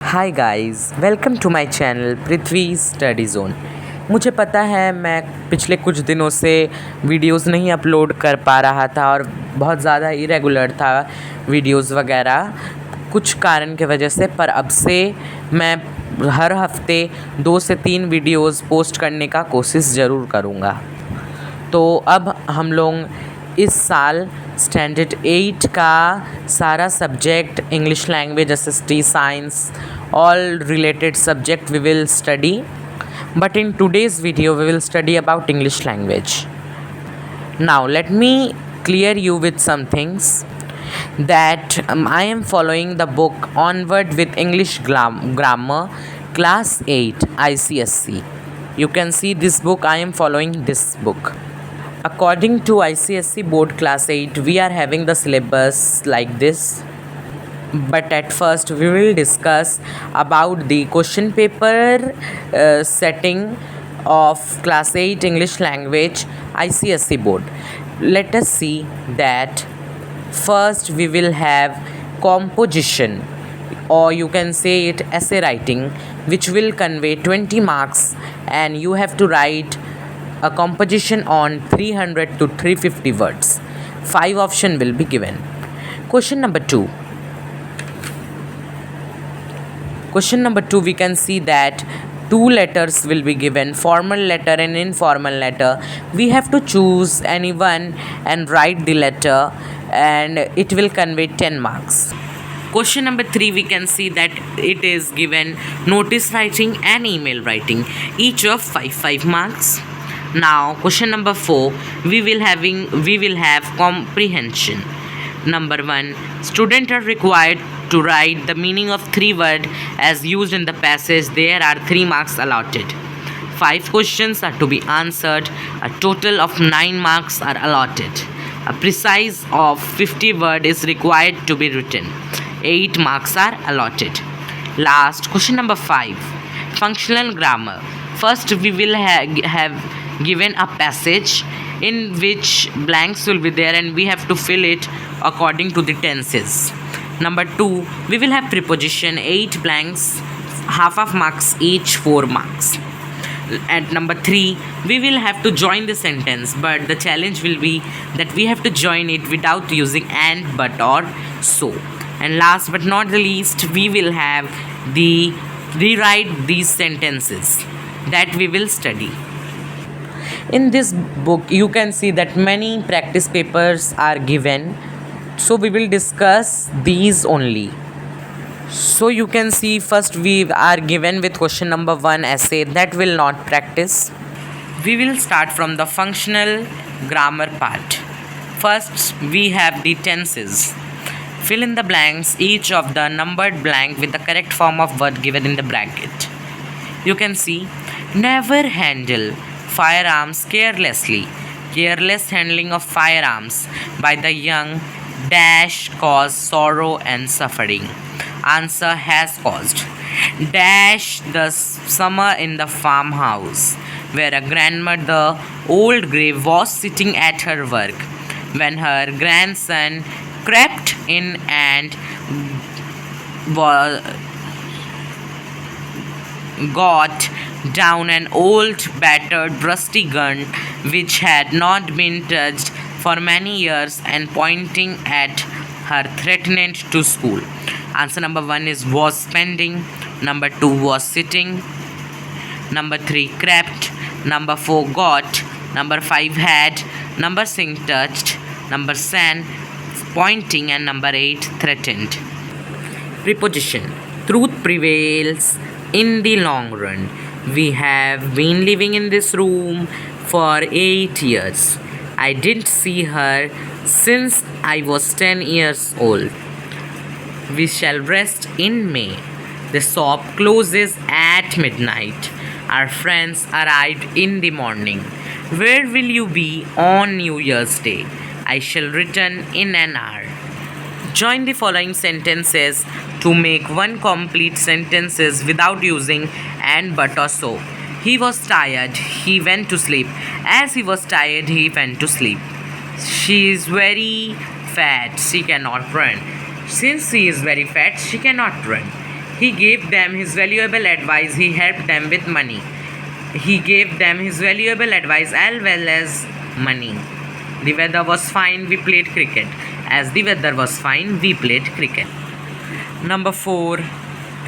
Hi guys, welcome to my channel Prithvi study zone. मुझे पता है मैं पिछले कुछ दिनों से वीडियोस नहीं अपलोड कर पा रहा था और बहुत ज़्यादा इरेगुलर था वीडियोस वगैरह कुछ कारण की वजह से, पर अब से मैं हर हफ्ते 2 से 3 वीडियोस पोस्ट करने का कोशिश ज़रूर करूँगा। तो अब हम लोग इस साल स्टैंडर्ड 8 का सारा subject English language SST science all related subject we will study, but in today's video we will study about English language. Now let me clear you with some things that I am following the book Onward with English Grammar Class 8 ICSE. You can see this book. I am following this book. According to ICSE board class 8, we are having the syllabus like this. But at first we will discuss about the question paper setting of class 8 English language ICSE board. Let us see that first we will have composition, or you can say it essay writing, which will convey 20 marks, and you have to write a composition on 300 to 350 words. 5 options will be given. Question number 2. Question number 2, we can see that 2 letters will be given, formal letter and informal letter. We have to choose any one and write the letter, and it will convey 10 marks. Question number 3, we can see that it is given notice writing and email writing, each of 5 marks. Now question number 4, we will have comprehension. Number 1, students are required to write the meaning of 3 words as used in the passage. There are 3 marks allotted. 5 questions are to be answered. A total of 9 marks are allotted. A precise of 50 words is required to be written. 8 marks are allotted. Last, question number 5, functional grammar. First, we will have given a passage in which blanks will be there, and we have to fill it according to the tenses. Number 2, we will have preposition, 8 blanks, half of marks each, 4 marks. At number 3, we will have to join the sentence, but the challenge will be that we have to join it without using and, but, or, so. And last but not the least, we will have the rewrite these sentences that we will study. In this book you can see that many practice papers are given, so we will discuss these only. So you can see first we are given with question number 1, essay, that will not practice. We will start from the functional grammar part. First we have the tenses. Fill in the blanks, each of the numbered blank with the correct form of word given in the bracket. You can see, never handle firearms carelessly. Careless handling of firearms by the young dash cause sorrow and suffering. Answer, has caused. Dash the summer in the farmhouse where a grandmother, old grey, was sitting at her work when her grandson crept in and got down an old battered rusty gun which had not been touched for many years, and pointing at her threatened to school. Answer number 1 is was spending. Number 2 was sitting. Number 3 crept. Number 4 got. Number 5 had. Number 6 touched. Number 7 pointing, and number 8 threatened. Preposition. Truth prevails in the long run. We have been living in this room for 8 years. I didn't see her since I was 10 years old. We shall rest in May. The shop closes at midnight. Our friends arrived in the morning. Where will you be on New Year's Day? I shall return in an hour. Join the following sentences to make one complete sentences without using and, but, or so. He was tired. He went to sleep. As he was tired, he went to sleep. She is very fat. She cannot run. Since she is very fat, she cannot run. He gave them his valuable advice. He helped them with money. He gave them his valuable advice as well as money. The weather was fine, we played cricket. As the weather was fine, we played cricket. Number 4.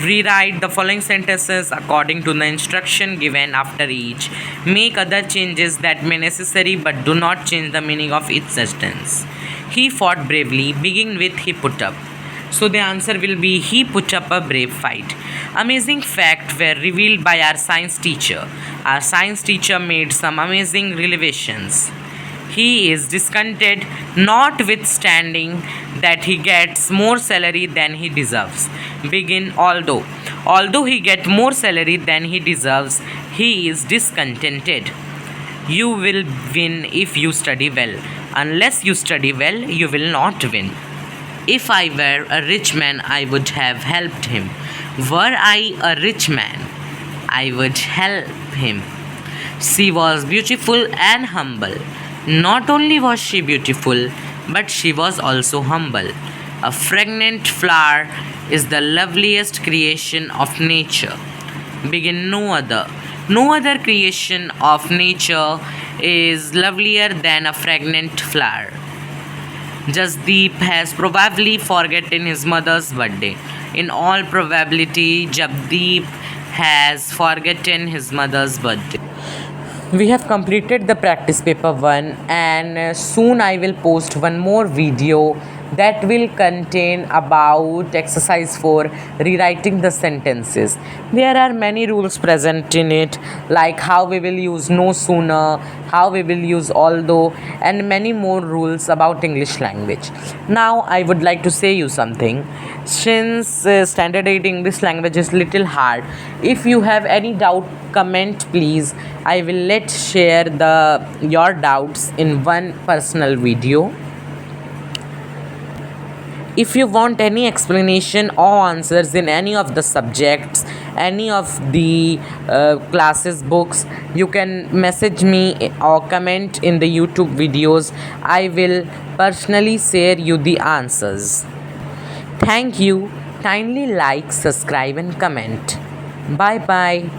Rewrite the following sentences according to the instruction given after each. Make other changes that may necessary but do not change the meaning of each sentence. He fought bravely. Begin with he put up. So the answer will be he put up a brave fight. Amazing facts were revealed by our science teacher. Our science teacher made some amazing revelations. He is discontented, notwithstanding that he gets more salary than he deserves. Begin although. Although he gets more salary than he deserves, he is discontented. You will win if you study well. Unless you study well, you will not win. If I were a rich man, I would have helped him. Were I a rich man, I would help him. She was beautiful and humble. Not only was she beautiful, but she was also humble. A fragrant flower is the loveliest creation of nature. Begin no other. No other creation of nature is lovelier than a fragrant flower. Jasdeep has probably forgotten his mother's birthday. In all probability, Japdeep has forgotten his mother's birthday. We have completed the practice paper 1, and soon I will post one more video that will contain about exercise 4, rewriting the sentences. There are many rules present in it, like how we will use no sooner, how we will use although, and many more rules about English language. Now I would like to say you something. Since standard 8 English language is little hard, if you have any doubt, comment please. I will let share your doubts in one personal video. If you want any explanation or answers in any of the subjects, any of the classes books, you can message me or comment in the YouTube videos. I will personally share you the answers. Thank you. Kindly like, subscribe and comment. Bye bye.